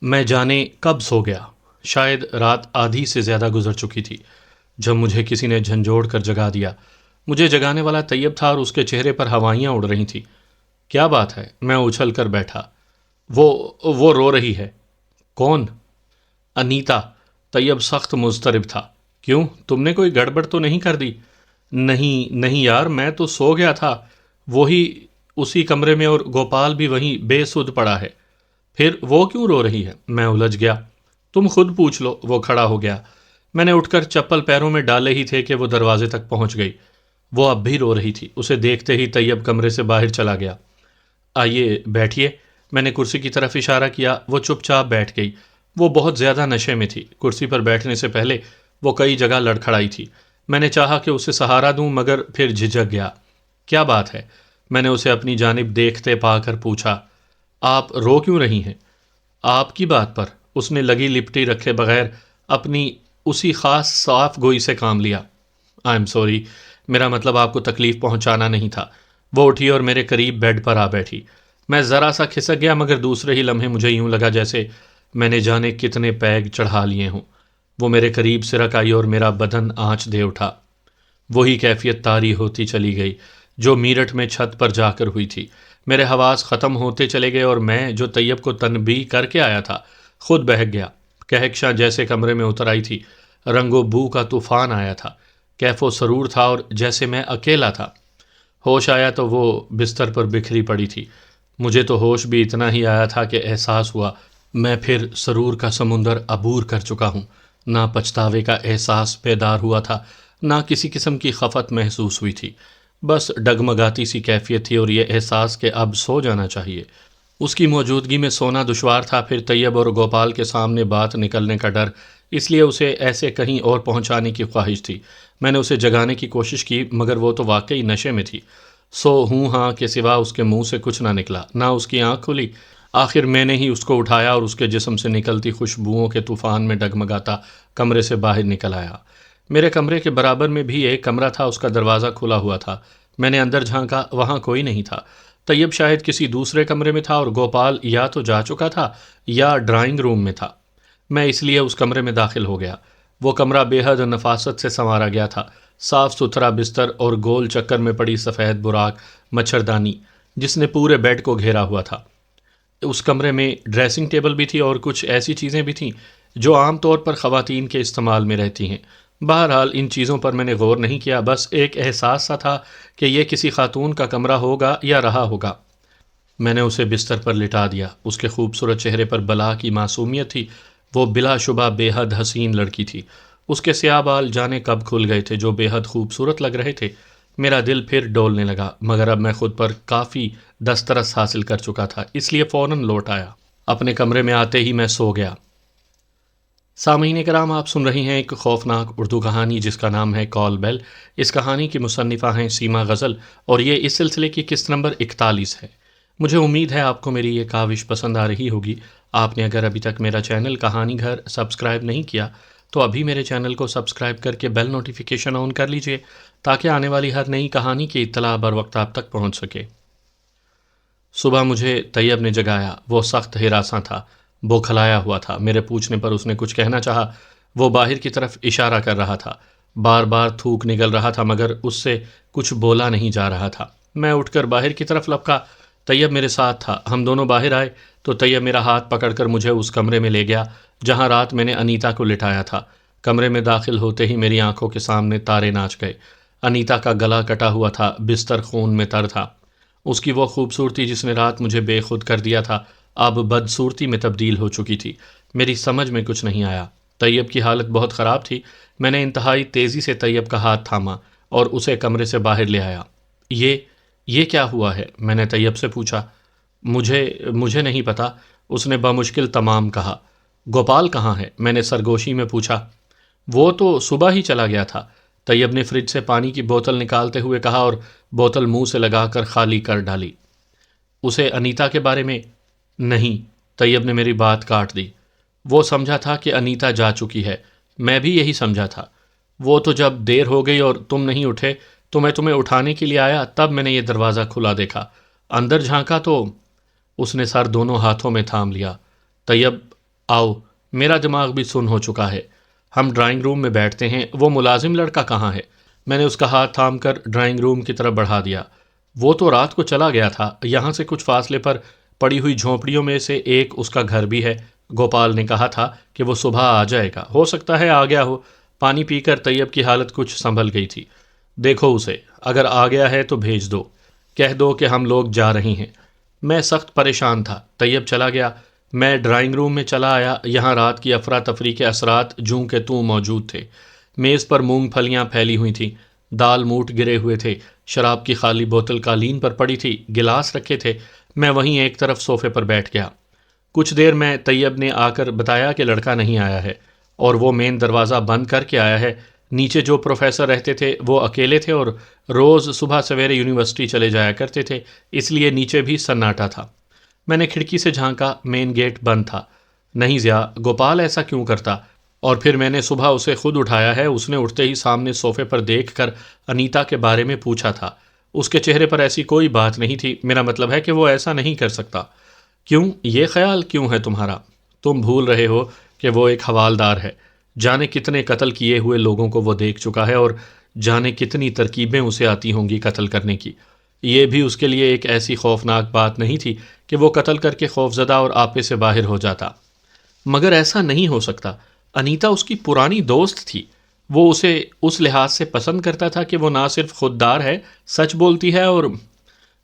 میں جانے کب سو گیا، شاید رات آدھی سے زیادہ گزر چکی تھی جب مجھے کسی نے جھنجھوڑ کر جگا دیا۔ مجھے جگانے والا طیب تھا اور اس کے چہرے پر ہوائیاں اڑ رہی تھیں۔ کیا بات ہے؟ میں اچھل کر بیٹھا۔ وہ رو رہی ہے۔ کون؟ انیتا۔ طیب سخت مضطرب تھا۔ کیوں؟ تم نے کوئی گڑبڑ تو نہیں کر دی؟ نہیں نہیں یار، میں تو سو گیا تھا، وہی اسی کمرے میں، اور گوپال بھی وہیں بے سدھ پڑا ہے۔ پھر وہ کیوں رو رہی ہے؟ میں الجھ گیا۔ تم خود پوچھ لو۔ وہ کھڑا ہو گیا۔ میں نے اٹھ کر چپل پیروں میں ڈالے ہی تھے کہ وہ دروازے تک پہنچ گئی۔ وہ اب بھی رو رہی تھی۔ اسے دیکھتے ہی طیب کمرے سے باہر چلا گیا۔ آئیے بیٹھیے۔ میں نے کرسی کی طرف اشارہ کیا۔ وہ چپ چاپ بیٹھ گئی۔ وہ بہت زیادہ نشے میں تھی۔ کرسی پر بیٹھنے سے پہلے وہ کئی جگہ لڑکھڑائی تھی۔ میں نے چاہا کہ اسے سہارا دوں مگر پھر جھجک گیا۔ کیا بات ہے؟ میں نے اسے اپنی جانب دیکھتے پا کر پوچھا۔ آپ رو کیوں رہی ہیں؟ آپ کی بات پر۔ اس نے لگی لپٹی رکھے بغیر اپنی اسی خاص صاف گوئی سے کام لیا۔ آئی ایم سوری، میرا مطلب آپ کو تکلیف پہنچانا نہیں تھا۔ وہ اٹھی اور میرے قریب بیڈ پر آ بیٹھی۔ میں ذرا سا کھسک گیا مگر دوسرے ہی لمحے مجھے یوں لگا جیسے میں نے جانے کتنے پیگ چڑھا لیے ہوں۔ وہ میرے قریب سرک آئی اور میرا بدن آنچ دے اٹھا۔ وہی کیفیت طاری ہوتی چلی گئی جو میرٹھ میں چھت پر جا کر ہوئی تھی۔ میرے حواس ختم ہوتے چلے گئے اور میں جو طیب کو تنبیہ کر کے آیا تھا خود بہک گیا۔ کہکشاں جیسے کمرے میں اتر آئی تھی۔ رنگ و بو کا طوفان آیا تھا۔ کیف و سرور تھا اور جیسے میں اکیلا تھا۔ ہوش آیا تو وہ بستر پر بکھری پڑی تھی۔ مجھے تو ہوش بھی اتنا ہی آیا تھا کہ احساس ہوا میں پھر سرور کا سمندر عبور کر چکا ہوں۔ نہ پچھتاوے کا احساس بیدار ہوا تھا، نہ کسی قسم کی خفت محسوس ہوئی تھی۔ بس ڈگمگاتی سی کیفیت تھی اور یہ احساس کہ اب سو جانا چاہیے۔ اس کی موجودگی میں سونا دشوار تھا۔ پھر طیب اور گوپال کے سامنے بات نکلنے کا ڈر، اس لیے اسے ایسے کہیں اور پہنچانے کی خواہش تھی۔ میں نے اسے جگانے کی کوشش کی مگر وہ تو واقعی نشے میں تھی۔ سو ہوں ہاں کے سوا اس کے منہ سے کچھ نہ نکلا، نہ اس کی آنکھ کھلی۔ آخر میں نے ہی اس کو اٹھایا اور اس کے جسم سے نکلتی خوشبوؤں کے طوفان میں ڈگمگاتا کمرے سے باہر نکل آیا۔ میرے کمرے کے برابر میں بھی ایک کمرہ تھا، اس کا دروازہ کھلا ہوا تھا۔ میں نے اندر جھانکا، وہاں کوئی نہیں تھا۔ طیب شاید کسی دوسرے کمرے میں تھا اور گوپال یا تو جا چکا تھا یا ڈرائنگ روم میں تھا۔ میں اس لیے اس کمرے میں داخل ہو گیا۔ وہ کمرہ بے حد نفاست سے سنوارا گیا تھا۔ صاف ستھرا بستر اور گول چکر میں پڑی سفید براق مچھردانی جس نے پورے بیڈ کو گھیرا ہوا تھا۔ اس کمرے میں ڈریسنگ ٹیبل بھی تھی اور کچھ ایسی چیزیں بھی تھیں جو عام طور پر خواتین کے استعمال میں رہتی ہیں۔ بہرحال ان چیزوں پر میں نے غور نہیں کیا، بس ایک احساس سا تھا کہ یہ کسی خاتون کا کمرہ ہوگا یا رہا ہوگا۔ میں نے اسے بستر پر لٹا دیا۔ اس کے خوبصورت چہرے پر بلا کی معصومیت تھی۔ وہ بلا شبہ بے حد حسین لڑکی تھی۔ اس کے سیاہ بال جانے کب کھل گئے تھے جو بے حد خوبصورت لگ رہے تھے۔ میرا دل پھر ڈولنے لگا مگر اب میں خود پر کافی دسترس حاصل کر چکا تھا، اس لیے فوراً لوٹ آیا۔ اپنے کمرے میں آتے ہی میں سو گیا۔ سامعین کرام، آپ سن رہی ہیں ایک خوفناک اردو کہانی جس کا نام ہے کال بیل۔ اس کہانی کی مصنفہ ہیں سیما غزل اور یہ اس سلسلے کی قسط نمبر 41 ہے۔ مجھے امید ہے آپ کو میری یہ کاوش پسند آ رہی ہوگی۔ آپ نے اگر ابھی تک میرا چینل کہانی گھر سبسکرائب نہیں کیا تو ابھی میرے چینل کو سبسکرائب کر کے بیل نوٹیفیکیشن آن کر لیجئے تاکہ آنے والی ہر نئی کہانی کی اطلاع بر وقت آپ تک پہنچ سکے۔ صبح مجھے طیب نے جگایا۔ وہ سخت ہراساں تھا، بوکھلایا ہوا تھا۔ میرے پوچھنے پر اس نے کچھ کہنا چاہا۔ وہ باہر کی طرف اشارہ کر رہا تھا۔ بار بار تھوک نگل رہا تھا مگر اس سے کچھ بولا نہیں جا رہا تھا۔ میں اٹھ کر باہر کی طرف لپکا۔ طیب میرے ساتھ تھا۔ ہم دونوں باہر آئے تو طیب میرا ہاتھ پکڑ کر مجھے اس کمرے میں لے گیا جہاں رات میں نے انیتا کو لٹایا تھا۔ کمرے میں داخل ہوتے ہی میری آنکھوں کے سامنے تارے ناچ گئے۔ انیتا کا گلا کٹا ہوا تھا، بستر خون میں تر تھا۔ اس کی وہ خوبصورتی جس نے رات مجھے بے خود کر دیا تھا اب بدصورتی میں تبدیل ہو چکی تھی۔ میری سمجھ میں کچھ نہیں آیا۔ طیب کی حالت بہت خراب تھی۔ میں نے انتہائی تیزی سے طیب کا ہاتھ تھاما اور اسے کمرے سے باہر لے آیا۔ یہ کیا ہوا ہے؟ میں نے طیب سے پوچھا۔ مجھے نہیں پتا، اس نے بمشکل تمام کہا۔ گوپال کہاں ہے؟ میں نے سرگوشی میں پوچھا۔ وہ تو صبح ہی چلا گیا تھا، طیب نے فریج سے پانی کی بوتل نکالتے ہوئے کہا اور بوتل منہ سے لگا کر خالی کر ڈالی۔ اسے انیتا کے بارے میں؟ نہیں، طیب نے میری بات کاٹ دی۔ وہ سمجھا تھا کہ انیتا جا چکی ہے۔ میں بھی یہی سمجھا تھا۔ وہ تو جب دیر ہو گئی اور تم نہیں اٹھے تو میں تمہیں اٹھانے کے لیے آیا، تب میں نے یہ دروازہ کھلا دیکھا۔ اندر جھانکا تو اس نے سر دونوں ہاتھوں میں تھام لیا۔ طیب آؤ، میرا دماغ بھی سن ہو چکا ہے، ہم ڈرائنگ روم میں بیٹھتے ہیں، وہ ملازم لڑکا کہاں ہے؟ میں نے اس کا ہاتھ تھام کر ڈرائنگ روم کی طرف بڑھا دیا۔ وہ تو رات کو چلا گیا تھا، یہاں سے کچھ فاصلے پر پڑی ہوئی جھونپڑیوں میں سے ایک اس کا گھر بھی ہے۔ گوپال نے کہا تھا کہ وہ صبح آ جائے گا، ہو سکتا ہے آ گیا ہو۔ پانی پی کر طیب کی حالت کچھ سنبھل گئی تھی۔ دیکھو اسے، اگر آ گیا ہے تو بھیج دو، کہہ دو کہ ہم لوگ جا رہے ہیں۔ میں سخت پریشان تھا۔ طیب چلا گیا، میں ڈرائنگ روم میں چلا آیا۔ یہاں رات کی افراتفری کے اثرات جوں کہ توں موجود تھے۔ میز پر مونگ پھلیاں پھیلی ہوئی تھیں، دال موٹ گرے ہوئے تھے، شراب کی خالی بوتل قالین پر پڑی تھی، گلاس رکھے تھے۔ میں وہیں ایک طرف صوفے پر بیٹھ گیا۔ کچھ دیر میں طیب نے آ کر بتایا کہ لڑکا نہیں آیا ہے اور وہ مین دروازہ بند کر کے آیا ہے۔ نیچے جو پروفیسر رہتے تھے وہ اکیلے تھے اور روز صبح سویرے یونیورسٹی چلے جایا کرتے تھے، اس لیے نیچے بھی سناٹا تھا۔ میں نے کھڑکی سے جھانکا، مین گیٹ بند تھا۔ نہیں ضیاء، گوپال ایسا کیوں کرتا؟ اور پھر میں نے صبح اسے خود اٹھایا ہے، اس نے اٹھتے ہی سامنے صوفے پر دیکھ کر انیتا کے بارے میں پوچھا تھا۔ اس کے چہرے پر ایسی کوئی بات نہیں تھی، میرا مطلب ہے کہ وہ ایسا نہیں کر سکتا۔ کیوں؟ یہ خیال کیوں ہے تمہارا؟ تم بھول رہے ہو کہ وہ ایک حوالدار ہے، جانے کتنے قتل کیے ہوئے لوگوں کو وہ دیکھ چکا ہے اور جانے کتنی ترکیبیں اسے آتی ہوں گی قتل کرنے کی۔ یہ بھی اس کے لیے ایک ایسی خوفناک بات نہیں تھی کہ وہ قتل کر کے خوفزدہ اور آپے سے باہر ہو جاتا۔ مگر ایسا نہیں ہو سکتا، انیتا اس کی پرانی دوست تھی، وہ اسے اس لحاظ سے پسند کرتا تھا کہ وہ نہ صرف خوددار ہے، سچ بولتی ہے اور…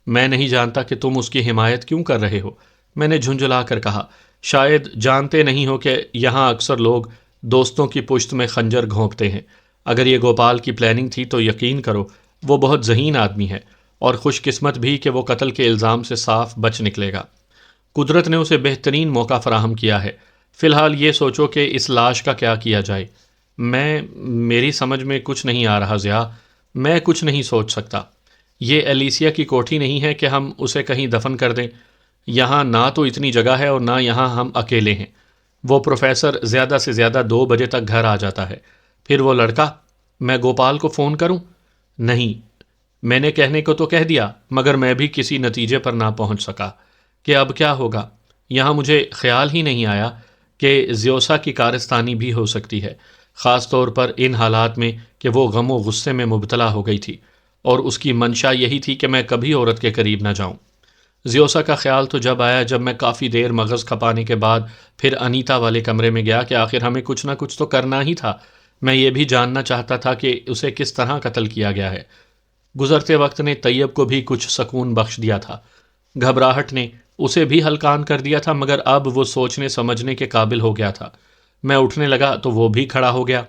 میں نہیں جانتا کہ تم اس کی حمایت کیوں کر رہے ہو، میں نے جھنجھلا کر کہا۔ شاید جانتے نہیں ہو کہ یہاں اکثر لوگ دوستوں کی پشت میں خنجر گھونپتے ہیں۔ اگر یہ گوپال کی پلاننگ تھی تو یقین کرو وہ بہت ذہین آدمی ہے اور خوش قسمت بھی کہ وہ قتل کے الزام سے صاف بچ نکلے گا۔ قدرت نے اسے بہترین موقع فراہم کیا ہے۔ فی الحال یہ سوچو کہ اس لاش کا کیا کیا جائے۔ میری سمجھ میں کچھ نہیں آ رہا ضیاء، میں کچھ نہیں سوچ سکتا۔ یہ ایلیسیا کی کوٹھی نہیں ہے کہ ہم اسے کہیں دفن کر دیں۔ یہاں نہ تو اتنی جگہ ہے اور نہ یہاں ہم اکیلے ہیں۔ وہ پروفیسر زیادہ سے زیادہ 2 بجے تک گھر آ جاتا ہے، پھر وہ لڑکا… میں گوپال کو فون کروں؟ نہیں، میں نے کہنے کو تو کہہ دیا، مگر میں بھی کسی نتیجے پر نہ پہنچ سکا کہ اب کیا ہوگا۔ یہاں مجھے خیال ہی نہیں آیا کہ زیوسا کی کارستانی بھی ہو سکتی ہے، خاص طور پر ان حالات میں کہ وہ غم و غصے میں مبتلا ہو گئی تھی اور اس کی منشا یہی تھی کہ میں کبھی عورت کے قریب نہ جاؤں۔ زیوسا کا خیال تو جب آیا جب میں کافی دیر مغز کھپانے کے بعد پھر انیتا والے کمرے میں گیا کہ آخر ہمیں کچھ نہ کچھ تو کرنا ہی تھا۔ میں یہ بھی جاننا چاہتا تھا کہ اسے کس طرح قتل کیا گیا ہے۔ گزرتے وقت نے طیب کو بھی کچھ سکون بخش دیا تھا، گھبراہٹ نے اسے بھی ہلکان کر دیا تھا، مگر اب وہ سوچنے سمجھنے کے قابل ہو گیا تھا۔ میں اٹھنے لگا تو وہ بھی کھڑا ہو گیا۔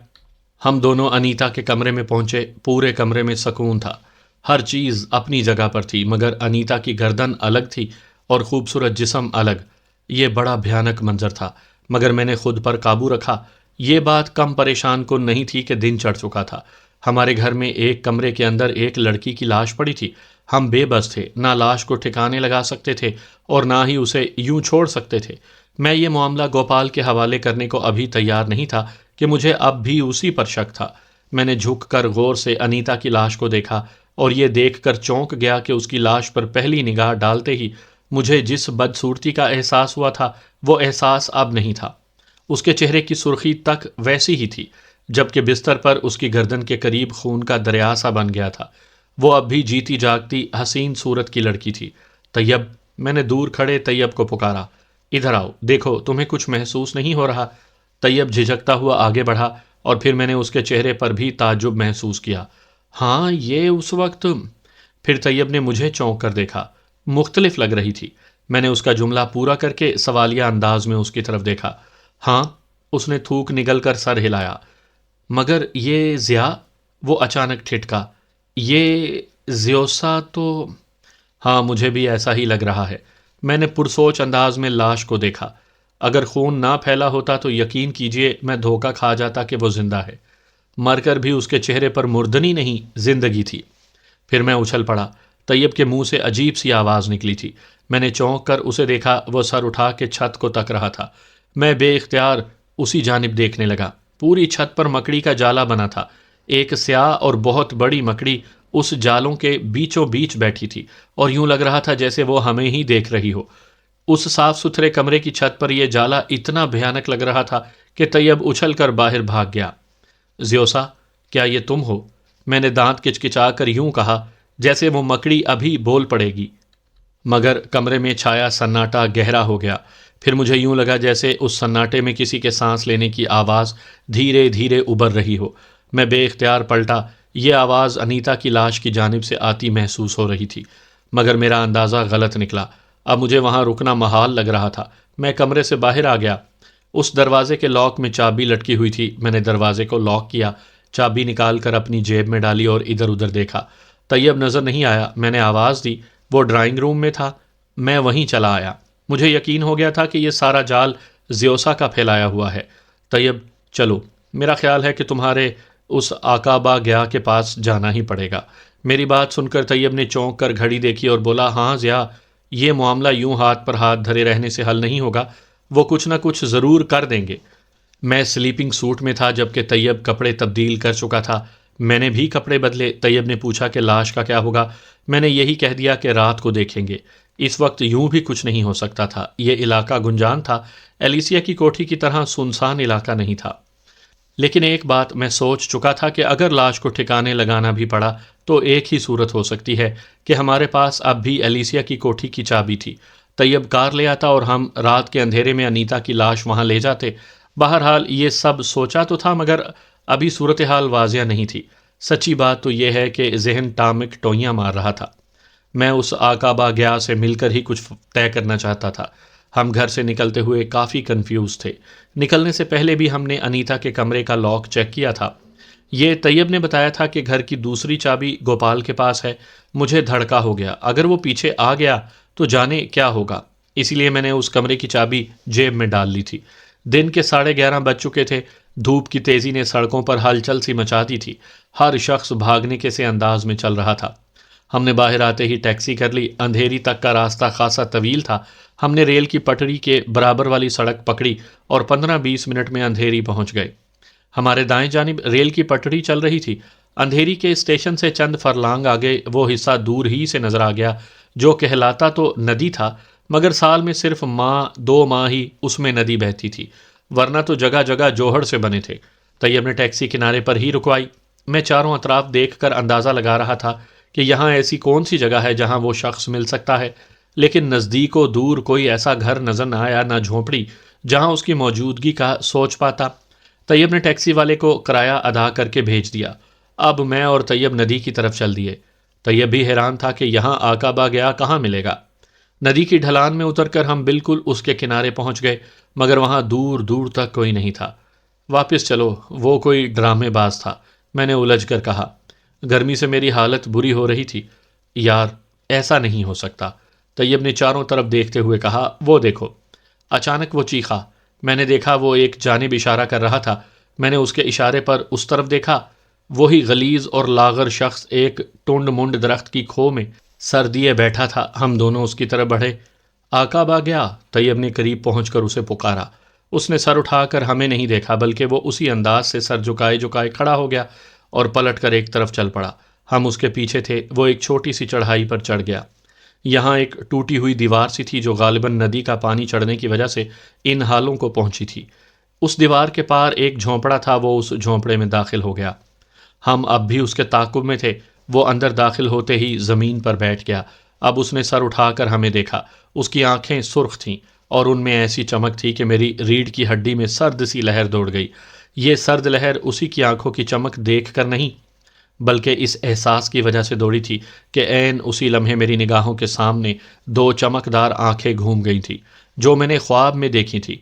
ہم دونوں انیتا کے کمرے میں پہنچے۔ پورے کمرے میں سکون تھا، ہر چیز اپنی جگہ پر تھی، مگر انیتا کی گردن الگ تھی اور خوبصورت جسم الگ۔ یہ بڑا بھیانک منظر تھا، مگر میں نے خود پر قابو رکھا۔ یہ بات کم پریشان کن نہیں تھی کہ دن چڑھ چکا تھا۔ ہمارے گھر میں ایک کمرے کے اندر ایک لڑکی کی لاش پڑی تھی۔ ہم بے بس تھے، نہ لاش کو ٹھکانے لگا سکتے تھے اور نہ ہی اسے یوں چھوڑ سکتے تھے۔ میں یہ معاملہ گوپال کے حوالے کرنے کو ابھی تیار نہیں تھا کہ مجھے اب بھی اسی پر شک تھا۔ میں نے جھک کر غور سے انیتا کی لاش کو دیکھا اور یہ دیکھ کر چونک گیا کہ اس کی لاش پر پہلی نگاہ ڈالتے ہی مجھے جس بدصورتی کا احساس ہوا تھا وہ احساس اب نہیں تھا۔ اس کے چہرے کی سرخی تک ویسی ہی تھی، جبکہ بستر پر اس کی گردن کے قریب خون کا دریا سا بن گیا تھا۔ وہ اب بھی جیتی جاگتی حسین صورت کی لڑکی تھی۔ طیب، میں نے دور کھڑے طیب کو پکارا، ادھر آؤ، دیکھو تمہیں کچھ محسوس نہیں ہو رہا؟ طیب جھجکتا ہوا آگے بڑھا اور پھر میں نے اس کے چہرے پر بھی تعجب محسوس کیا۔ ہاں، یہ اس وقت… پھر طیب نے مجھے چونک کر دیکھا، مختلف لگ رہی تھی۔ میں نے اس کا جملہ پورا کر کے سوالیہ انداز میں اس کی طرف دیکھا۔ ہاں، اس نے تھوک نگل کر سر ہلایا۔ مگر یہ ضیاء… وہ اچانک ٹھٹکا۔ یہ زیوسا تو… ہاں، مجھے بھی ایسا ہی لگ رہا ہے۔ میں نے پرسوچ انداز میں لاش کو دیکھا۔ اگر خون نہ پھیلا ہوتا تو یقین کیجئے میں دھوکہ کھا جاتا کہ وہ زندہ ہے۔ مر کر بھی اس کے چہرے پر مردنی نہیں، زندگی تھی۔ پھر میں اچھل پڑا۔ طیب کے منہ سے عجیب سی آواز نکلی تھی۔ میں نے چونک کر اسے دیکھا، وہ سر اٹھا کے چھت کو تک رہا تھا۔ میں بے اختیار اسی جانب دیکھنے لگا۔ پوری چھت پر مکڑی کا جالا بنا تھا۔ ایک سیاہ اور بہت بڑی مکڑی اس جالوں کے بیچوں بیچ بیٹھی تھی اور یوں لگ رہا تھا جیسے وہ ہمیں ہی دیکھ رہی ہو۔ اس صاف ستھرے کمرے کی چھت پر یہ جالا اتنا بھیانک لگ رہا تھا کہ طیب اچھل کر باہر بھاگ گیا۔ زیوسا، کیا یہ تم ہو؟ میں نے دانت کچکچا کر یوں کہا جیسے وہ مکڑی ابھی بول پڑے گی، مگر کمرے میں چھایا سناٹا گہرا ہو گیا۔ پھر مجھے یوں لگا جیسے اس سناٹے میں کسی کے سانس لینے کی آواز دھیرے دھیرے ابھر رہی ہو۔ میں بے اختیار پلٹا۔ یہ آواز انیتا کی لاش کی جانب سے آتی محسوس ہو رہی تھی، مگر میرا اندازہ غلط نکلا۔ اب مجھے وہاں رکنا محال لگ رہا تھا۔ میں کمرے سے باہر آ گیا۔ اس دروازے کے لاک میں چابی لٹکی ہوئی تھی۔ میں نے دروازے کو لاک کیا، چابی نکال کر اپنی جیب میں ڈالی اور ادھر ادھر دیکھا۔ طیب نظر نہیں آیا۔ میں نے آواز دی، وہ ڈرائنگ روم میں تھا۔ میں وہیں چلا آیا۔ مجھے یقین ہو گیا تھا کہ یہ سارا جال زیوسا کا پھیلایا ہوا ہے۔ طیب، چلو، میرا خیال ہے کہ تمہارے اس آقابا گیا کے پاس جانا ہی پڑے گا۔ میری بات سن کر طیب نے چونک کر گھڑی دیکھی اور بولا، ہاں ضیا، یہ معاملہ یوں ہاتھ پر ہاتھ دھرے رہنے سے حل نہیں ہوگا، وہ کچھ نہ کچھ ضرور کر دیں گے۔ میں سلیپنگ سوٹ میں تھا جبکہ طیب کپڑے تبدیل کر چکا تھا۔ میں نے بھی کپڑے بدلے۔ طیب نے پوچھا کہ لاش کا کیا ہوگا؟ میں نے یہی کہہ دیا کہ رات کو دیکھیں گے۔ اس وقت یوں بھی کچھ نہیں ہو سکتا تھا۔ یہ علاقہ گنجان تھا، ایلیسیا کی کوٹھی کی طرح سنسان علاقہ نہیں تھا۔ لیکن ایک بات میں سوچ چکا تھا کہ اگر لاش کو ٹھکانے لگانا بھی پڑا تو ایک ہی صورت ہو سکتی ہے کہ ہمارے پاس اب بھی ایلیسیا کی کوٹھی کی چابی تھی۔ طیب کار لے آتا اور ہم رات کے اندھیرے میں انیتا کی لاش وہاں لے جاتے۔ بہرحال یہ سب سوچا تو تھا، مگر ابھی صورتحال واضح نہیں تھی۔ سچی بات تو یہ ہے کہ ذہن ٹامک ٹوئیاں مار رہا تھا۔ میں اس آقابا گیا سے مل کر ہی کچھ طے کرنا چاہتا تھا۔ ہم گھر سے نکلتے ہوئے کافی کنفیوز تھے۔ نکلنے سے پہلے بھی ہم نے انیتا کے کمرے کا لاک چیک کیا تھا۔ یہ طیب نے بتایا تھا کہ گھر کی دوسری چابی گوپال کے پاس ہے۔ مجھے دھڑکا ہو گیا، اگر وہ پیچھے آ گیا تو جانے کیا ہوگا۔ اسی لیے میں نے اس کمرے کی چابی جیب میں ڈال لی تھی۔ دن کے 11:30 بج چکے تھے۔ دھوپ کی تیزی نے سڑکوں پر ہلچل سی مچا دی تھی۔ ہر شخص بھاگنے کے سے انداز میں چل رہا تھا۔ ہم نے باہر آتے ہی ٹیکسی کر لی۔ اندھیری تک کا راستہ خاصا طویل تھا۔ ہم نے ریل کی پٹڑی کے برابر والی سڑک پکڑی اور 15-20 منٹ میں اندھیری پہنچ گئے۔ ہمارے دائیں جانب ریل کی پٹڑی چل رہی تھی۔ اندھیری کے اسٹیشن سے چند فرلانگ آگے وہ حصہ دور ہی سے نظر آ گیا جو کہلاتا تو ندی تھا، مگر سال میں صرف دو ماہ ہی اس میں ندی بہتی تھی، ورنہ تو جگہ جگہ جوہر سے بنے تھے۔ طیب نے ٹیکسی کنارے پر ہی رکوائی۔ میں چاروں اطراف دیکھ کر اندازہ لگا رہا تھا کہ یہاں ایسی کون سی جگہ ہے جہاں وہ شخص مل سکتا ہے، لیکن نزدیک و دور کوئی ایسا گھر نظر نہ آیا، نہ جھونپڑی جہاں اس کی موجودگی کا سوچ پاتا۔ طیب نے ٹیکسی والے کو کرایہ ادا کر کے بھیج دیا۔ اب میں اور طیب ندی کی طرف چل دیے۔ طیب بھی حیران تھا کہ یہاں آقابا گیا کہاں ملے گا۔ ندی کی ڈھلان میں اتر کر ہم بالکل اس کے کنارے پہنچ گئے، مگر وہاں دور دور تک کوئی نہیں تھا۔ واپس چلو، وہ کوئی ڈرامے باز تھا، میں نے الجھ کر کہا۔ گرمی سے میری حالت بری ہو رہی تھی۔ یار، ایسا نہیں ہو سکتا، طیب نے چاروں طرف دیکھتے ہوئے کہا۔ وہ دیکھو۔ اچانک وہ چیخا۔ میں نے دیکھا وہ ایک جانب اشارہ کر رہا تھا۔ میں نے اس کے اشارے پر اس طرف دیکھا۔ وہی غلیظ اور لاغر شخص ایک ٹنڈ منڈ درخت کی کھو میں سر دیے بیٹھا تھا۔ ہم دونوں اس کی طرف بڑھے۔ آقابا گیا، طیب نے قریب پہنچ کر اسے پکارا۔ اس نے سر اٹھا کر ہمیں نہیں دیکھا، بلکہ وہ اسی انداز سے سر جھکائے جھکائے کھڑا ہو گیا اور پلٹ کر ایک طرف چل پڑا۔ ہم اس کے پیچھے تھے۔ وہ ایک چھوٹی سی چڑھائی پر چڑھ گیا۔ یہاں ایک ٹوٹی ہوئی دیوار سی تھی جو غالباً ندی کا پانی چڑھنے کی وجہ سے ان حالوں کو پہنچی تھی۔ اس دیوار کے پار ایک جھونپڑا تھا۔ وہ اس جھونپڑے میں داخل ہو گیا۔ ہم اب بھی اس کے تعاقب میں تھے۔ وہ اندر داخل ہوتے ہی زمین پر بیٹھ گیا۔ اب اس نے سر اٹھا کر ہمیں دیکھا۔ اس کی آنکھیں سرخ تھیں اور ان میں ایسی چمک تھی کہ میری ریڑھ کی ہڈی میں سرد سی لہر دوڑ گئی۔ یہ سرد لہر اسی کی آنکھوں کی چمک دیکھ کر نہیں، بلکہ اس احساس کی وجہ سے دوڑی تھی کہ عین اسی لمحے میری نگاہوں کے سامنے دو چمکدار آنکھیں گھوم گئی تھیں جو میں نے خواب میں دیکھی تھی۔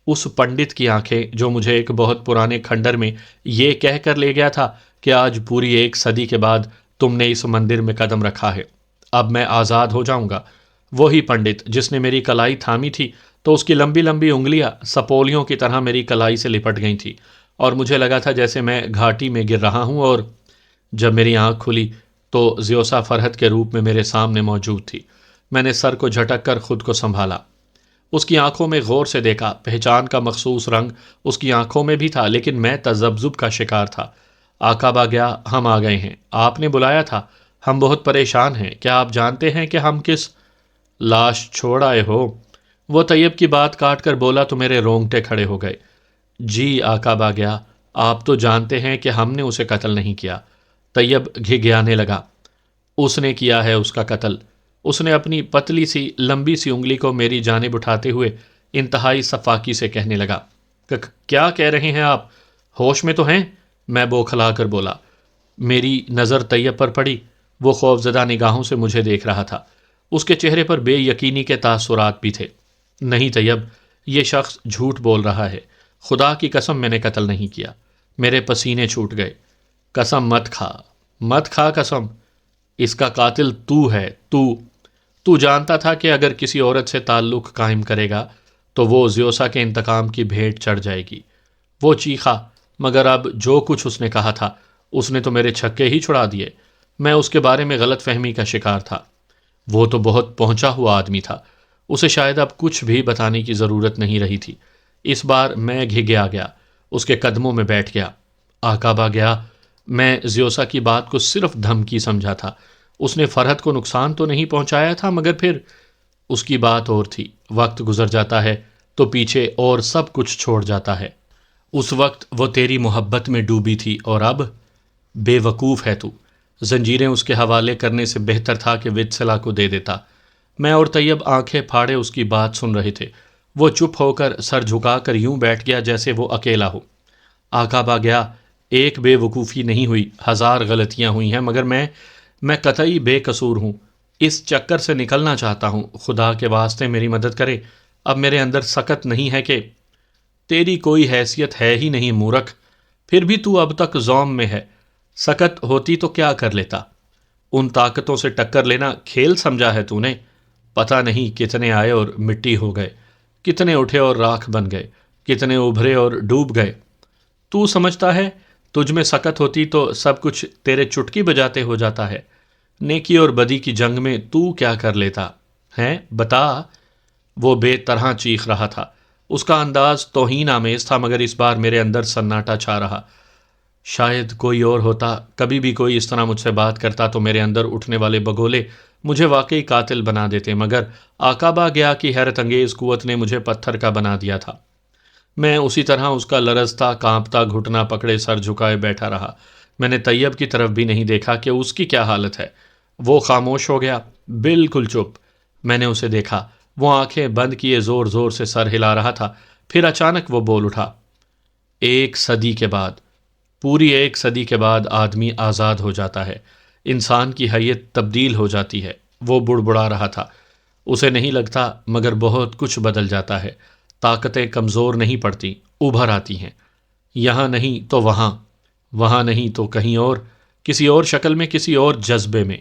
اس پنڈت کی آنکھیں جو مجھے ایک بہت پرانے کھنڈر میں یہ کہہ کر لے گیا تھا کہ آج پوری 1 صدی کے بعد تم نے اس مندر میں قدم رکھا ہے، اب میں آزاد ہو جاؤں گا۔ وہی پنڈت جس نے میری کلائی تھامی تھی تو اس کی لمبی لمبی انگلیاں سپولیوں کی طرح میری کلائی سے لپٹ گئی تھیں اور مجھے لگا تھا جیسے میں گھاٹی میں گر رہا ہوں۔ اور جب میری آنکھ کھلی تو زیوسا فرحت کے روپ میں میرے سامنے موجود تھی۔ میں نے سر کو جھٹک کر خود کو سنبھالا۔ اس کی آنکھوں میں غور سے دیکھا۔ پہچان کا مخصوص رنگ اس کی آنکھوں میں بھی تھا، لیکن میں تذبذب کا شکار تھا۔ آقابا گیا، ہم آ گئے ہیں، آپ نے بلایا تھا، ہم بہت پریشان ہیں، کیا آپ جانتے ہیں کہ ہم کس لاش چھوڑ آئے ہو؟ وہ طیب کی بات کاٹ کر بولا تو میرے رونگٹے کھڑے ہو گئے۔ جی آقا باگیا، آپ تو جانتے ہیں کہ ہم نے اسے قتل نہیں کیا۔ طیب گھگیانے لگا۔ اس نے کیا ہے اس کا قتل۔ اس نے اپنی پتلی سی لمبی سی انگلی کو میری جانب اٹھاتے ہوئے انتہائی صفاقی سے کہنے لگا، کیا کہہ رہے ہیں آپ؟ ہوش میں تو ہیں؟ میں بوکھلا کر بولا۔ میری نظر طیب پر پڑی۔ وہ خوفزدہ نگاہوں سے مجھے دیکھ رہا تھا۔ اس کے چہرے پر بے یقینی کے تاثرات بھی تھے۔ نہیں طیب، یہ شخص جھوٹ بول رہا ہے۔ خدا کی قسم میں نے قتل نہیں کیا۔ میرے پسینے چھوٹ گئے۔ قسم مت کھا، مت کھا قسم۔ اس کا قاتل تو ہے، تو جانتا تھا کہ اگر کسی عورت سے تعلق قائم کرے گا تو وہ زیوسا کے انتقام کی بھیٹ چڑھ جائے گی۔ وہ چیخا، مگر اب جو کچھ اس نے کہا تھا اس نے تو میرے چھکے ہی چھڑا دیے۔ میں اس کے بارے میں غلط فہمی کا شکار تھا۔ وہ تو بہت پہنچا ہوا آدمی تھا، اسے شاید اب کچھ بھی بتانے کی ضرورت نہیں رہی تھی۔ اس بار میں گھگیا گیا، اس کے قدموں میں بیٹھ گیا۔ آقا باگیا، میں زیوسا کی بات کو صرف دھمکی سمجھا تھا۔ اس نے فرحت کو نقصان تو نہیں پہنچایا تھا، مگر پھر اس کی بات اور تھی۔ وقت گزر جاتا ہے تو پیچھے اور سب کچھ چھوڑ جاتا ہے۔ اس وقت وہ تیری محبت میں ڈوبی تھی اور اب بے وقوف ہے تو۔ زنجیریں اس کے حوالے کرنے سے بہتر تھا کہ وتسلا کو دے دیتا۔ میں اور طیب آنکھیں پھاڑے اس کی بات سن رہے تھے۔ وہ چپ ہو کر سر جھکا کر یوں بیٹھ گیا جیسے وہ اکیلا ہو۔ آقا باگیا، ایک بے وقوفی نہیں ہوئی، ہزار غلطیاں ہوئی ہیں، مگر میں قطعی بے قصور ہوں۔ اس چکر سے نکلنا چاہتا ہوں۔ خدا کے واسطے میری مدد کرے۔ اب میرے اندر سکت نہیں ہے کہ تیری کوئی حیثیت ہے ہی نہیں مورکھ، پھر بھی تو اب تک زوم میں ہے۔ سکت ہوتی تو کیا کر لیتا؟ ان طاقتوں سے ٹکر لینا کھیل سمجھا ہے تو نے؟ پتہ نہیں کتنے آئے اور مٹی ہو گئے، کتنے اٹھے اور راکھ بن گئے، کتنے ابھرے اور ڈوب گئے۔ تو سمجھتا ہے تجھ میں سکت ہوتی تو سب کچھ تیرے چٹکی بجاتے ہو جاتا ہے؟ نیکی اور بدی کی جنگ میں تو کیا کر لیتا ہے بتا؟ وہ بے طرح چیخ رہا تھا۔ اس کا انداز توہین آمیز تھا، مگر اس بار میرے اندر سناٹا چھا رہا۔ شاید کوئی اور ہوتا، کبھی بھی کوئی اس طرح مجھ سے بات کرتا تو میرے اندر اٹھنے والے بگولے مجھے واقعی قاتل بنا دیتے، مگر آقا باگیا کی حیرت انگیز قوت نے مجھے پتھر کا بنا دیا تھا۔ میں اسی طرح اس کا لرزتا کانپتا گھٹنا پکڑے سر جھکائے بیٹھا رہا۔ میں نے طیب کی طرف بھی نہیں دیکھا کہ اس کی کیا حالت ہے۔ وہ خاموش ہو گیا، بالکل چپ۔ میں نے اسے دیکھا، وہ آنکھیں بند کیے زور زور سے سر ہلا رہا تھا۔ پھر اچانک وہ بول اٹھا، ایک صدی کے بعد، پوری ایک صدی کے بعد آدمی آزاد ہو جاتا ہے، انسان کی حیت تبدیل ہو جاتی ہے۔ وہ بڑبڑا رہا تھا۔ اسے نہیں لگتا، مگر بہت کچھ بدل جاتا ہے۔ طاقتیں کمزور نہیں پڑتی، ابھر آتی ہیں۔ یہاں نہیں تو وہاں، وہاں نہیں تو کہیں اور، کسی اور شکل میں، کسی اور جذبے میں۔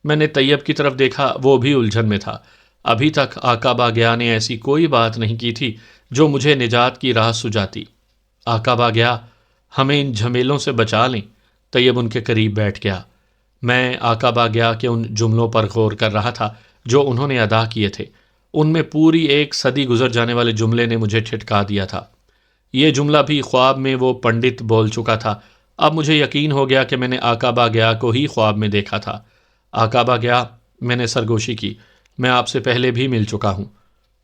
میں نے طیب کی طرف دیکھا، وہ بھی الجھن میں تھا۔ ابھی تک آقا باگیا نے ایسی کوئی بات نہیں کی تھی جو مجھے نجات کی راہ سجاتی۔ آقا باگیا، ہمیں ان جھمیلوں سے بچا لیں۔ طیب ان کے قریب بیٹھ گیا۔ میں آقا باگیا کے ان جملوں پر غور کر رہا تھا جو انہوں نے ادا کیے تھے۔ ان میں پوری ایک صدی گزر جانے والے جملے نے مجھے ٹھٹکا دیا تھا۔ یہ جملہ بھی خواب میں وہ پنڈت بول چکا تھا۔ اب مجھے یقین ہو گیا کہ میں نے آقا باگیا کو ہی خواب میں دیکھا تھا۔ آقا باگیا، میں نے سرگوشی کی، میں آپ سے پہلے بھی مل چکا ہوں۔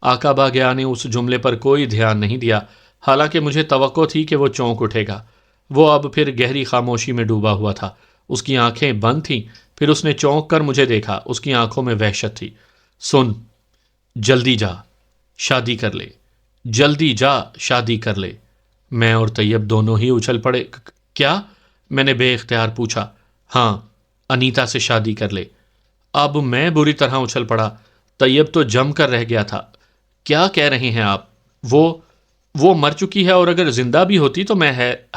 آقا باگیا نے اس جملے پر کوئی دھیان نہیں دیا، حالانکہ مجھے توقع تھی کہ وہ چونک اٹھے گا۔ وہ اب پھر گہری خاموشی میں ڈوبا ہوا تھا۔ اس کی آنکھیں بند تھیں، پھر اس نے چونک کر مجھے دیکھا۔ اس کی آنکھوں میں وحشت تھی۔ سن، جلدی جا، شادی کر لے، جلدی جا، شادی کر لے۔ میں اور طیب دونوں ہی اچھل پڑے۔ کیا؟ میں نے بے اختیار پوچھا۔ ہاں، انیتا سے شادی کر لے۔ اب میں بری طرح اچھل پڑا۔ طیب تو جم کر رہ گیا تھا۔ کیا کہہ رہے ہیں آپ؟ وہ مر چکی ہے، اور اگر زندہ بھی ہوتی تو میں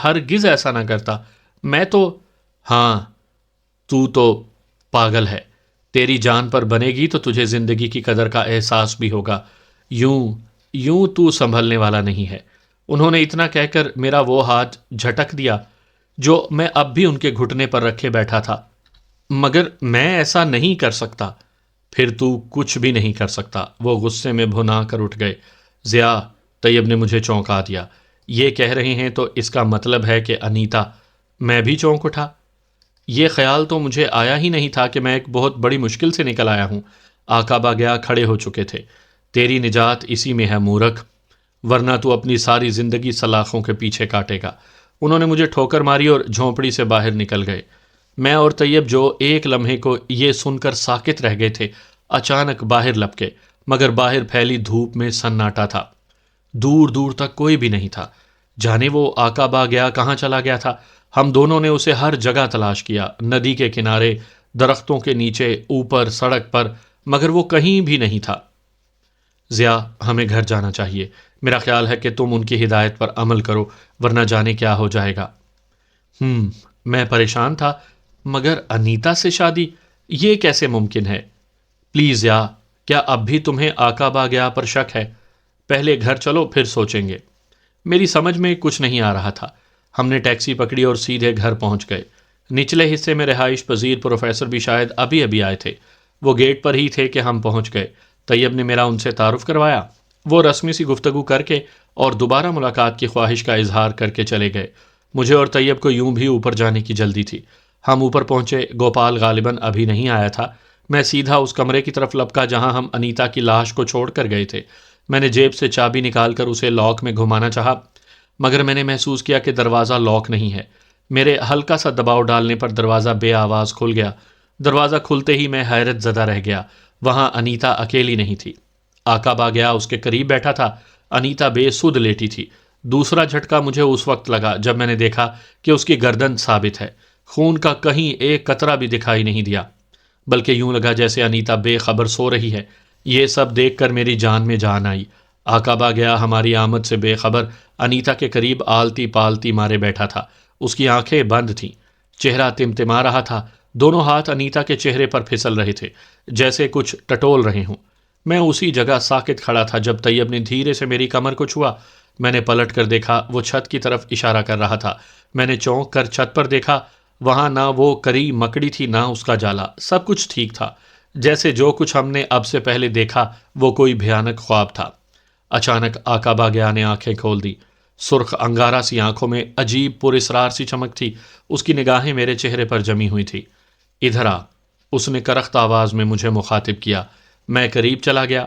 ہرگز ایسا نہ کرتا۔ میں تو… ہاں، تو پاگل ہے۔ تیری جان پر بنے گی تو تجھے زندگی کی قدر کا احساس بھی ہوگا۔ یوں تو سنبھلنے والا نہیں ہے۔ انہوں نے اتنا کہہ کر میرا وہ ہاتھ جھٹک دیا جو میں اب بھی ان کے گھٹنے پر رکھے بیٹھا تھا۔ مگر میں ایسا نہیں کر سکتا۔ پھر تو کچھ بھی نہیں کر سکتا۔ وہ غصے میں بھنا کر اٹھ گئے۔ ضیا، طیب نے مجھے چونکا دیا۔ یہ کہہ رہے ہیں تو اس کا مطلب ہے کہ انیتا… میں بھی چونک اٹھا۔ یہ خیال تو مجھے آیا ہی نہیں تھا کہ میں ایک بہت بڑی مشکل سے نکل آیا ہوں۔ آقا باگیا کھڑے ہو چکے تھے۔ تیری نجات اسی میں ہے مورخ، ورنہ تو اپنی ساری زندگی سلاخوں کے پیچھے کاٹے گا۔ انہوں نے مجھے ٹھوکر ماری اور جھونپڑی سے باہر نکل گئے۔ میں اور طیب جو ایک لمحے کو یہ سن کر ساکت رہ گئے تھے، اچانک باہر لپکے، مگر باہر پھیلی دھوپ میں سناٹا تھا، دور دور تک کوئی بھی نہیں تھا۔ جانے وہ آقا با گیا کہاں چلا گیا تھا؟ ہم دونوں نے اسے ہر جگہ تلاش کیا، ندی کے کنارے، درختوں کے نیچے، اوپر سڑک پر، مگر وہ کہیں بھی نہیں تھا۔ ضیاء، ہمیں گھر جانا چاہیے۔ میرا خیال ہے کہ تم ان کی ہدایت پر عمل کرو، ورنہ جانے کیا ہو جائے گا۔ میں پریشان تھا، مگر انیتا سے شادی، یہ کیسے ممکن ہے؟ پلیز ضیاء، کیا اب بھی تمہیں آقا با گیا پر شک ہے؟ پہلے گھر چلو، پھر سوچیں گے۔ میری سمجھ میں کچھ نہیں آ رہا تھا۔ ہم نے ٹیکسی پکڑی اور سیدھے گھر پہنچ گئے۔ نچلے حصے میں رہائش پذیر پروفیسر بھی شاید ابھی ابھی آئے تھے۔ وہ گیٹ پر ہی تھے کہ ہم پہنچ گئے۔ طیب نے میرا ان سے تعارف کروایا۔ وہ رسمی سی گفتگو کر کے اور دوبارہ ملاقات کی خواہش کا اظہار کر کے چلے گئے۔ مجھے اور طیب کو یوں بھی اوپر جانے کی جلدی تھی۔ ہم اوپر پہنچے، گوپال غالباً ابھی نہیں آیا تھا۔ میں سیدھا اس کمرے کی طرف لپکا جہاں ہم انیتا کی لاش کو چھوڑ کر گئے تھے۔ میں نے جیب سے چابی نکال کر اسے لاک میں گھمانا چاہا، مگر میں نے محسوس کیا کہ دروازہ لاک نہیں ہے۔ میرے ہلکا سا دباؤ ڈالنے پر دروازہ بے آواز کھل گیا۔ دروازہ کھلتے ہی میں حیرت زدہ رہ گیا۔ وہاں انیتا اکیلی نہیں تھی۔ آقا با گیا اس کے قریب بیٹھا تھا۔ انیتا بے سدھ لیٹی تھی۔ دوسرا جھٹکا مجھے اس وقت لگا جب میں نے دیکھا کہ اس کی گردن ثابت ہے، خون کا کہیں ایک قطرہ بھی دکھائی نہیں دیا، بلکہ یوں لگا جیسے انیتا بے خبر سو رہی ہے۔ یہ سب دیکھ کر میری جان میں جان آئی۔ آقا با گیا ہماری آمد سے بے خبر انیتا کے قریب آلتی پالتی مارے بیٹھا تھا۔ اس کی آنکھیں بند تھیں، چہرہ تمتما رہا تھا، دونوں ہاتھ انیتا کے چہرے پر پھسل رہے تھے جیسے کچھ ٹٹول رہے ہوں۔ میں اسی جگہ ساکت کھڑا تھا جب طیب نے دھیرے سے میری کمر کو چھوا۔ میں نے پلٹ کر دیکھا، وہ چھت کی طرف اشارہ کر رہا تھا۔ میں نے چونک کر چھت پر دیکھا، وہاں نہ وہ کری مکڑی تھی نہ اس کا جالا، سب کچھ ٹھیک تھا، جیسے جو کچھ ہم نے اب سے پہلے دیکھا وہ کوئی بھیانک خواب تھا۔ اچانک آقا با گیا نے آنکھیں کھول دی۔ سرخ انگارہ سی آنکھوں میں عجیب پر اسرار سی چمک تھی۔ اس کی نگاہیں میرے چہرے پر جمی ہوئی تھی۔ ادھر آ، اس نے کرخت آواز میں مجھے مخاطب کیا۔ میں قریب چلا گیا۔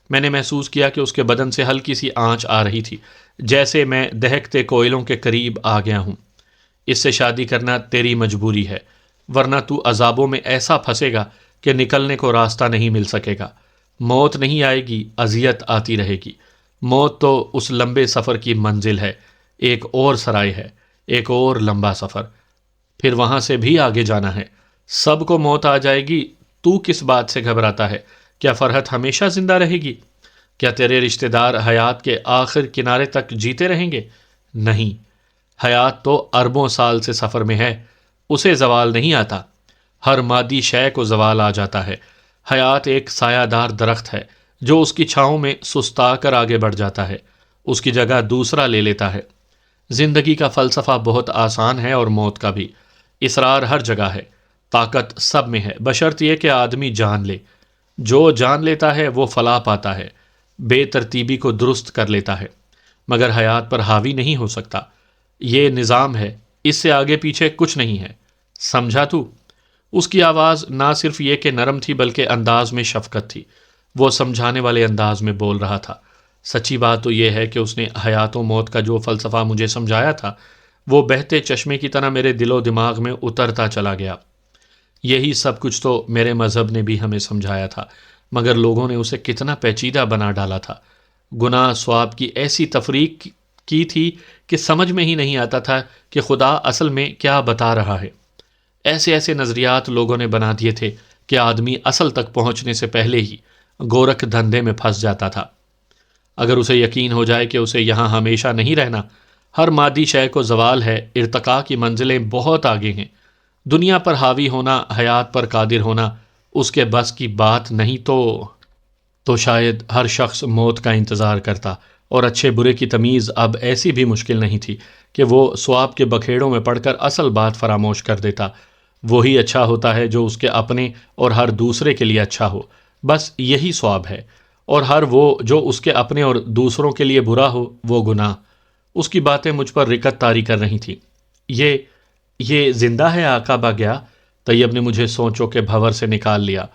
میں نے محسوس کیا کہ اس کے بدن سے ہلکی سی آنچ آ رہی تھی، جیسے میں دہکتے کوئلوں کے قریب آ گیا ہوں۔ اس سے شادی کرنا تیری مجبوری ہے، ورنہ تو عذابوں میں ایسا پھنسے گا کہ نکلنے کو راستہ نہیں مل سکے گا۔ موت نہیں آئے گی، اذیت آتی رہے گی۔ موت تو اس لمبے سفر کی منزل ہے، ایک اور سرائے ہے، ایک اور لمبا سفر، پھر وہاں سے بھی آگے جانا ہے۔ سب کو موت آ جائے گی، تو کس بات سے گھبراتا ہے؟ کیا فرحت ہمیشہ زندہ رہے گی؟ کیا تیرے رشتہ دار حیات کے آخر کنارے تک جیتے رہیں گے؟ نہیں، حیات تو اربوں سال سے سفر میں ہے، اسے زوال نہیں آتا۔ ہر مادی شے کو زوال آ جاتا ہے۔ حیات ایک سایہ دار درخت ہے جو اس کی چھاؤں میں سستا کر آگے بڑھ جاتا ہے، اس کی جگہ دوسرا لے لیتا ہے۔ زندگی کا فلسفہ بہت آسان ہے اور موت کا بھی۔ اصرار ہر جگہ ہے، طاقت سب میں ہے، بشرط یہ کہ آدمی جان لے۔ جو جان لیتا ہے وہ فلاح پاتا ہے، بے ترتیبی کو درست کر لیتا ہے، مگر حیات پر حاوی نہیں ہو سکتا۔ یہ نظام ہے، اس سے آگے پیچھے کچھ نہیں ہے، سمجھا تو؟ اس کی آواز نہ صرف یہ کہ نرم تھی بلکہ انداز میں شفقت تھی۔ وہ سمجھانے والے انداز میں بول رہا تھا۔ سچی بات تو یہ ہے کہ اس نے حیات و موت کا جو فلسفہ مجھے سمجھایا تھا وہ بہتے چشمے کی طرح میرے دل و دماغ میں اترتا چلا گیا۔ یہی سب کچھ تو میرے مذہب نے بھی ہمیں سمجھایا تھا، مگر لوگوں نے اسے کتنا پیچیدہ بنا ڈالا تھا۔ گناہ ثواب کی ایسی تفریق کی تھی کہ سمجھ میں ہی نہیں آتا تھا کہ خدا اصل میں کیا بتا رہا ہے۔ ایسے ایسے نظریات لوگوں نے بنا دیے تھے کہ آدمی اصل تک پہنچنے سے پہلے ہی گورکھ دھندے میں پھنس جاتا تھا۔ اگر اسے یقین ہو جائے کہ اسے یہاں ہمیشہ نہیں رہنا، ہر مادی شے کو زوال ہے، ارتقاء کی منزلیں بہت آگے ہیں، دنیا پر حاوی ہونا، حیات پر قادر ہونا اس کے بس کی بات نہیں، تو شاید ہر شخص موت کا انتظار کرتا، اور اچھے برے کی تمیز اب ایسی بھی مشکل نہیں تھی کہ وہ ثواب کے بکھیڑوں میں پڑھ کر اصل بات فراموش کر دیتا۔ وہی اچھا ہوتا ہے جو اس کے اپنے اور ہر دوسرے کے لیے اچھا ہو، بس یہی ثواب ہے، اور ہر وہ جو اس کے اپنے اور دوسروں کے لیے برا ہو وہ گناہ۔ اس کی باتیں مجھ پر رکت طاری کر رہی تھیں۔ یہ زندہ ہے آقا با گیا؟ طیب نے مجھے سوچوں کے بھنور سے نکال لیا۔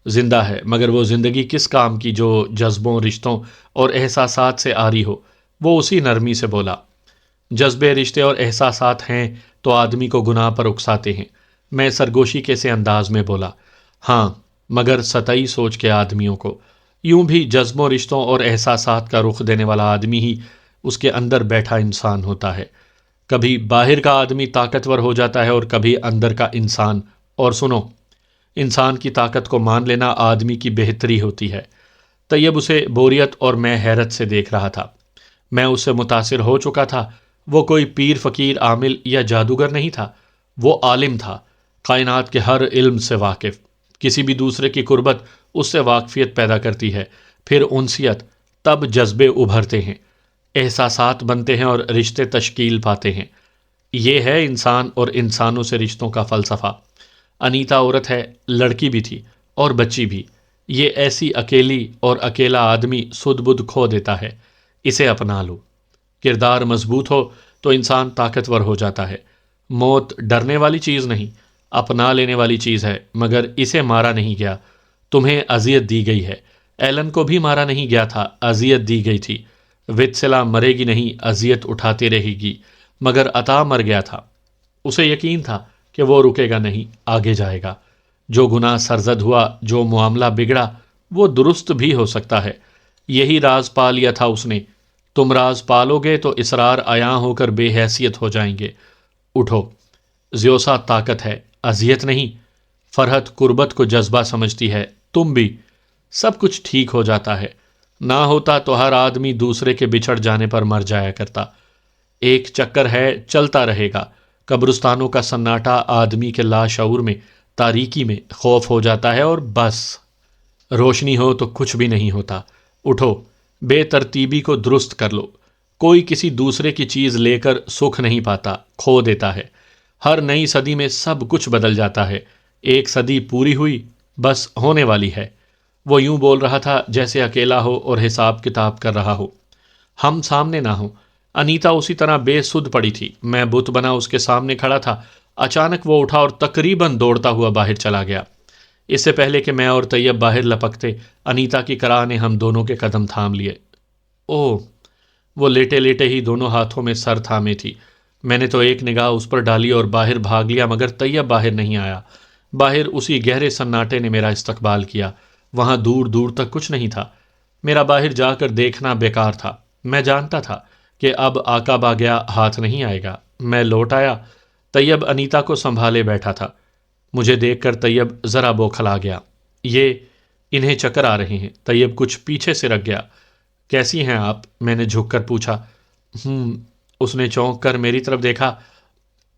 زندہ ہے، مگر وہ زندگی کس کام کی جو جذبوں، رشتوں اور احساسات سے آری ہو؟ وہ اسی نرمی سے بولا، جذبے، رشتے اور احساسات ہیں تو آدمی کو گناہ پر اکساتے ہیں۔ میں سرگوشی کے سے انداز میں بولا، ہاں، مگر سطحی سوچ کے آدمیوں کو۔ یوں بھی جذبوں، رشتوں اور احساسات کا رخ دینے والا آدمی ہی اس کے اندر بیٹھا انسان ہوتا ہے۔ کبھی باہر کا آدمی طاقتور ہو جاتا ہے اور کبھی اندر کا انسان۔ اور سنو، انسان کی طاقت کو مان لینا آدمی کی بہتری ہوتی ہے۔ طیب اسے بوریت اور میں حیرت سے دیکھ رہا تھا۔ میں اس سے متاثر ہو چکا تھا۔ وہ کوئی پیر، فقیر، عامل یا جادوگر نہیں تھا، وہ عالم تھا، کائنات کے ہر علم سے واقف۔ کسی بھی دوسرے کی قربت اس سے واقفیت پیدا کرتی ہے، پھر انسیت، تب جذبے ابھرتے ہیں، احساسات بنتے ہیں اور رشتے تشکیل پاتے ہیں۔ یہ ہے انسان اور انسانوں سے رشتوں کا فلسفہ۔ انیتا عورت ہے، لڑکی بھی تھی اور بچی بھی۔ یہ ایسی اکیلی اور اکیلا آدمی سدھ بدھ کھو دیتا ہے۔ اسے اپنا لو۔ کردار مضبوط ہو تو انسان طاقتور ہو جاتا ہے۔ موت ڈرنے والی چیز نہیں، اپنا لینے والی چیز ہے، مگر اسے مارا نہیں گیا۔ تمہیں اذیت دی گئی ہے۔ ایلن کو بھی مارا نہیں گیا تھا، اذیت دی گئی تھی۔ وتسلا مرے گی نہیں، اذیت اٹھاتی رہے گی، مگر عطا مر گیا تھا۔ اسے یقین تھا کہ وہ رکے گا نہیں، آگے جائے گا۔ جو گناہ سرزد ہوا، جو معاملہ بگڑا، وہ درست بھی ہو سکتا ہے۔ یہی راز پا لیا تھا اس نے۔ تم راز پالو گے تو اسرار عیاں ہو کر بے حیثیت ہو جائیں گے۔ اٹھو، زیوسا طاقت ہے، اذیت نہیں۔ فرحت قربت کو جذبہ سمجھتی ہے، تم بھی۔ سب کچھ ٹھیک ہو جاتا ہے۔ نہ ہوتا تو ہر آدمی دوسرے کے بچھڑ جانے پر مر جایا کرتا۔ ایک چکر ہے، چلتا رہے گا۔ قبرستانوں کا سناٹا آدمی کے لاشعور میں، تاریکی میں خوف ہو جاتا ہے اور بس۔ روشنی ہو تو کچھ بھی نہیں ہوتا۔ اٹھو، بے ترتیبی کو درست کر لو۔ کوئی کسی دوسرے کی چیز لے کر سکھ نہیں پاتا، کھو دیتا ہے۔ ہر نئی صدی میں سب کچھ بدل جاتا ہے۔ ایک صدی پوری ہوئی، بس ہونے والی ہے۔ وہ یوں بول رہا تھا جیسے اکیلا ہو اور حساب کتاب کر رہا ہو، ہم سامنے نہ ہوں۔ انیتا اسی طرح بے سدھ پڑی تھی۔ میں بت بنا اس کے سامنے کھڑا تھا۔ اچانک وہ اٹھا اور تقریباً دوڑتا ہوا باہر چلا گیا۔ اس سے پہلے کہ میں اور طیب باہر لپکتے، انیتا کی کراہ نے ہم دونوں کے قدم تھام لیے۔ اوہ! وہ لیٹے لیٹے ہی دونوں ہاتھوں میں سر تھامے تھی۔ میں نے تو ایک نگاہ اس پر ڈالی اور باہر بھاگ لیا، مگر طیب باہر نہیں آیا۔ باہر اسی گہرے سناٹے نے میرا استقبال کیا۔ وہاں دور دور تک کچھ نہیں تھا۔ میرا باہر جا کر دیکھنا بیکار تھا۔ میں جانتا تھا کہ اب آقا با گیا ہاتھ نہیں آئے گا۔ میں لوٹ آیا۔ طیب انیتا کو سنبھالے بیٹھا تھا۔ مجھے دیکھ کر طیب ذرا بوکھلا گیا۔ یہ انہیں چکر آ رہے ہیں۔ طیب کچھ پیچھے سے رکھ گیا۔ کیسی ہیں آپ؟ میں نے جھک کر پوچھا۔ اس نے چونک کر میری طرف دیکھا۔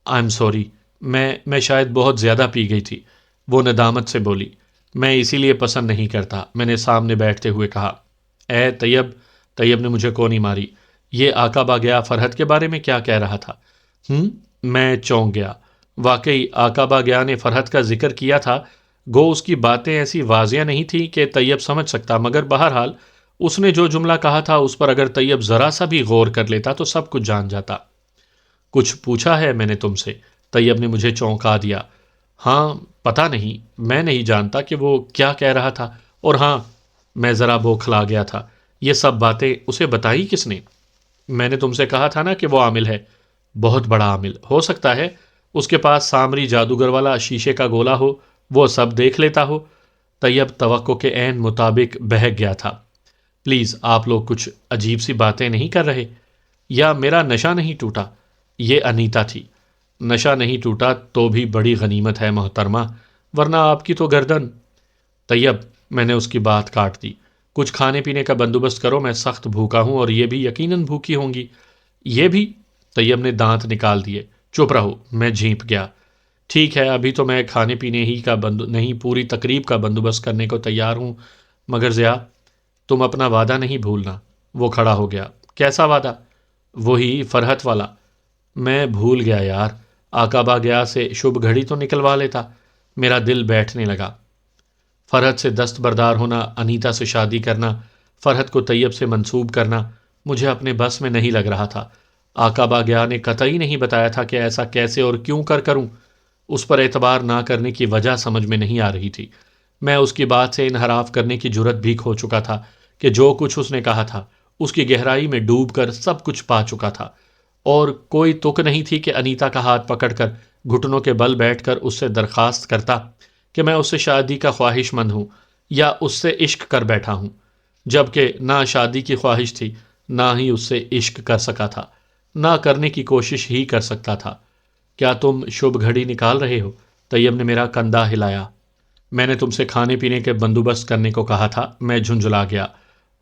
آئی ایم سوری، میں شاید بہت زیادہ پی گئی تھی، وہ ندامت سے بولی۔ میں اسی لیے پسند نہیں کرتا، میں نے سامنے بیٹھتے ہوئے کہا۔ اے طیب، طیب نے مجھے کونی ماری۔ یہ آقا با گیا فرحت کے بارے میں کیا کہہ رہا تھا؟ میں چونک گیا۔ واقعی آقا با گیا نے فرحت کا ذکر کیا تھا۔ گو اس کی باتیں ایسی واضح نہیں تھی کہ طیب سمجھ سکتا، مگر بہرحال اس نے جو جملہ کہا تھا اس پر اگر طیب ذرا سا بھی غور کر لیتا تو سب کچھ جان جاتا۔ کچھ پوچھا ہے میں نے تم سے؟ طیب نے مجھے چونکا دیا۔ ہاں، پتہ نہیں، میں نہیں جانتا کہ وہ کیا کہہ رہا تھا، اور ہاں، میں ذرا بوکھلا گیا تھا۔ یہ سب باتیں اسے بتائی کس نے؟ میں نے تم سے کہا تھا نا کہ وہ عامل ہے، بہت بڑا عامل۔ ہو سکتا ہے اس کے پاس سامری جادوگر والا شیشے کا گولا ہو، وہ سب دیکھ لیتا ہو۔ طیب توقع کے عین مطابق بہک گیا تھا۔ پلیز آپ لوگ کچھ عجیب سی باتیں نہیں کر رہے؟ یا میرا نشہ نہیں ٹوٹا؟ یہ انیتا تھی۔ نشہ نہیں ٹوٹا تو بھی بڑی غنیمت ہے محترمہ، ورنہ آپ کی تو گردن۔ طیب، میں نے اس کی بات کاٹ دی۔ کچھ کھانے پینے کا بندوبست کرو، میں سخت بھوکا ہوں اور یہ بھی یقیناً بھوکی ہوں گی۔ یہ بھی؟ طیب نے دانت نکال دیے۔ چپ رہو، میں جھینپ گیا۔ ٹھیک ہے، ابھی تو میں کھانے پینے ہی کا نہیں، پوری تقریب کا بندوبست کرنے کو تیار ہوں، مگر ضیاء، تم اپنا وعدہ نہیں بھولنا۔ وہ کھڑا ہو گیا۔ کیسا وعدہ؟ وہی فرحت والا۔ میں بھول گیا یار، آقا با گیا سے شبھ گھڑی تو نکلوا لیتا۔ میرا دل بیٹھنے لگا۔ فرحت سے دستبردار ہونا، انیتا سے شادی کرنا، فرحت کو طیب سے منسوب کرنا، مجھے اپنے بس میں نہیں لگ رہا تھا۔ آقا با گیا نے قطعی نہیں بتایا تھا کہ ایسا کیسے اور کیوں کروں۔ اس پر اعتبار نہ کرنے کی وجہ سمجھ میں نہیں آ رہی تھی۔ میں اس کی بات سے انحراف کرنے کی جرت بھی کھو چکا تھا کہ جو کچھ اس نے کہا تھا اس کی گہرائی میں ڈوب کر سب کچھ پا چکا تھا، اور کوئی تک نہیں تھی کہ انیتا کا ہاتھ پکڑ کر گھٹنوں کے بل بیٹھ کر اس سے درخواست کرتا کہ میں اس سے شادی کا خواہش مند ہوں یا اس سے عشق کر بیٹھا ہوں، جبکہ نہ شادی کی خواہش تھی، نہ ہی اس سے عشق کر سکا تھا، نہ کرنے کی کوشش ہی کر سکتا تھا۔ کیا تم شبھ گھڑی نکال رہے ہو؟ طیب نے میرا کندھا ہلایا۔ میں نے تم سے کھانے پینے کے بندوبست کرنے کو کہا تھا۔ میں جھنجھلا گیا،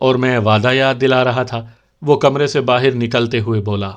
اور میں وعدہ یاد دلا رہا تھا، وہ کمرے سے باہر نکلتے ہوئے بولا۔